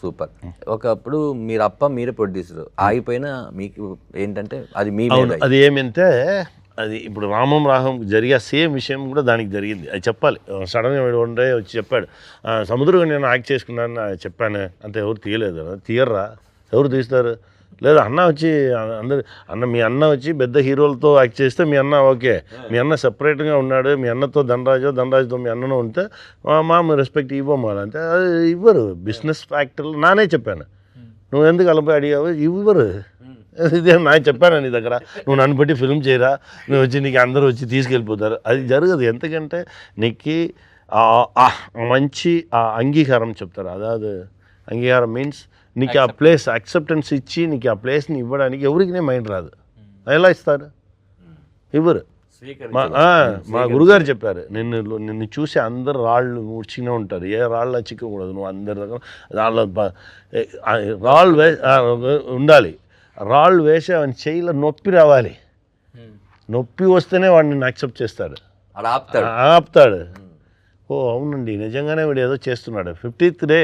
Super. ఒకప్పుడు మీరు మీరే ప్రొడ్యూసర్ ఆగిపోయినా మీకు ఏంటంటే అది మీ అది ఏమంటే అది ఇప్పుడు రామం రాహం జరిగే సేమ్ విషయం కూడా దానికి జరిగింది. అది చెప్పాలి. సడన్గా వన్ డే వచ్చి చెప్పాడు, సముద్రం నేను యాక్ట్ చేసుకున్నాను చెప్పాను అంతే. ఎవరు తీయలేదు, తీయర్రా, ఎవరు తీస్తారు? లేదు అన్న వచ్చి మీ అన్న వచ్చి పెద్ద హీరోలతో యాక్ట్ చేస్తే మీ అన్న ఓకే, మీ అన్న సపరేట్గా ఉన్నాడు, మీ అన్నతో ధనరాజుతో మీ అన్నను ఉంటే మా రెస్పెక్ట్ ఇవ్వము అంటే అది ఇవ్వరు. బిజినెస్ ఫ్యాక్టర్లు నానే చెప్పాను, నువ్వు ఎందుకు అలపై అడిగావు, ఇవ్వరు. ఇదే నేను చెప్పాను నీ దగ్గర, నువ్వు నన్ను బట్టి ఫిల్మ్ చేయరా, నువ్వు వచ్చి నీకు అందరూ వచ్చి తీసుకెళ్ళిపోతారు, అది జరగదు. ఎందుకంటే నీకు మంచి అంగీకారం చెప్తారు. అదాదు అంగీకారం మీన్స్ నీకు ఆ ప్లేస్ యాక్సెప్టెన్స్ ఇచ్చి నీకు ఆ ప్లేస్ని ఇవ్వడానికి ఎవరికి మైండ్ రాదు. ఎలా ఇస్తారు? ఇవ్వరు. మా గురుగారు చెప్పారు, నిన్ను చూసి అందరు రాళ్ళు ముడిచినే ఉంటారు, ఏ రాళ్ళ చిక్కకూడదు, నువ్వు అందరి దగ్గర రాళ్ళు ఉండాలి. రాళ్ళు వేసి అవన్నీ చేయిలో నొప్పి రావాలి, నొప్పి వస్తేనే వాడిని యాక్సెప్ట్ చేస్తాడు, ఆపుతాడు. ఓ అవునండి నిజంగానే వీడు ఏదో చేస్తున్నాడు. 50th డే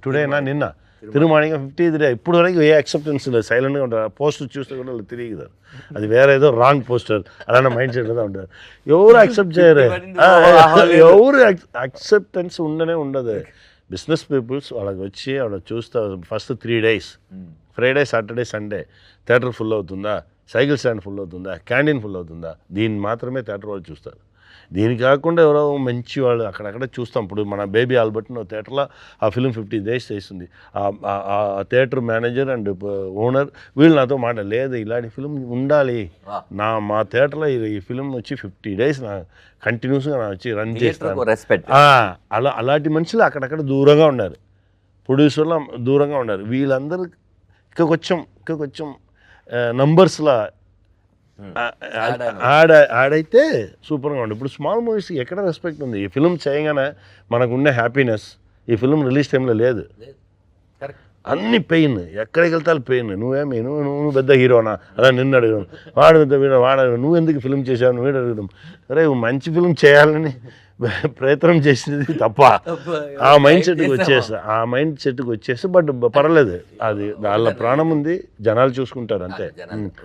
టుడేనా నిన్న తిరుమాణిగా 50th డే, ఇప్పుడు వరకు ఏ యాక్సెప్టెన్స్ లేదు, సైలెంట్గా ఉంటారు. పోస్టర్ చూస్తే కూడా వాళ్ళు తిరిగి అది వేరే ఏదో రాంగ్ పోస్టర్ అలానే మైండ్ సెట్ ఉంటారు. ఎవరు యాక్సెప్ట్ చేయరు, ఎవరు యాక్సెప్టెన్స్ ఉండదు. బిజినెస్ పీపుల్స్ వాళ్ళకి వచ్చి వాళ్ళకి చూస్తారు. First 3 days Friday Saturday Sunday theatre full అవుతుందా, సైకిల్ స్టాండ్ ఫుల్ అవుతుందా, క్యాంటీన్ ఫుల్ అవుతుందా, దీన్ని మాత్రమే థియేటర్ వాళ్ళు చూస్తారు. దీని కాకుండా ఎవరో మంచి వాళ్ళు అక్కడక్కడ చూస్తాం. ఇప్పుడు మన బేబీ ఆల్బర్ట్ థియేటర్లో ఆ ఫిలిం 50 days చేస్తుంది. ఆ థియేటర్ మేనేజర్ అండ్ ఓనర్ వీళ్ళు నాతో లేదు ఇలాంటి ఫిలిం ఉండాలి, మా థియేటర్లో ఈ ఫిలిం వచ్చి 50 days నా కంటిన్యూస్గా నా వచ్చి రన్ చేస్తాను. అలాంటి మనుషులు అక్కడక్కడ దూరంగా ఉన్నారు, ప్రొడ్యూసర్లు దూరంగా ఉన్నారు. వీళ్ళందరూ ఇంకా కొంచెం నంబర్స్లో ఆడైతే సూపర్గా ఉండే. ఇప్పుడు స్మాల్ మూవీస్కి ఎక్కడ రెస్పెక్ట్ ఉంది? ఈ ఫిల్మ్ చేయగానే మనకు ఉండే హ్యాపీనెస్ ఈ ఫిల్మ్ రిలీజ్ టైంలో లేదు. అన్ని పెయిన్, ఎక్కడికి వెళ్తాను పెయిన్. నువ్వు పెద్ద హీరోనా, అలా నిన్ను అడగడం, వాడు పెద్ద హీరో వాడు నువ్వు ఎందుకు ఫిల్మ్ చేసావు నువ్వు అడగడం. అరే మంచి ఫిల్మ్ చేయాలని ప్రయత్నం చేసేది తప్ప ఆ మైండ్ సెట్కి వచ్చేస్తా. బట్ పర్లేదు, అది వాళ్ళ ప్రాణం ఉంది, జనాలు చూసుకుంటారు అంతే.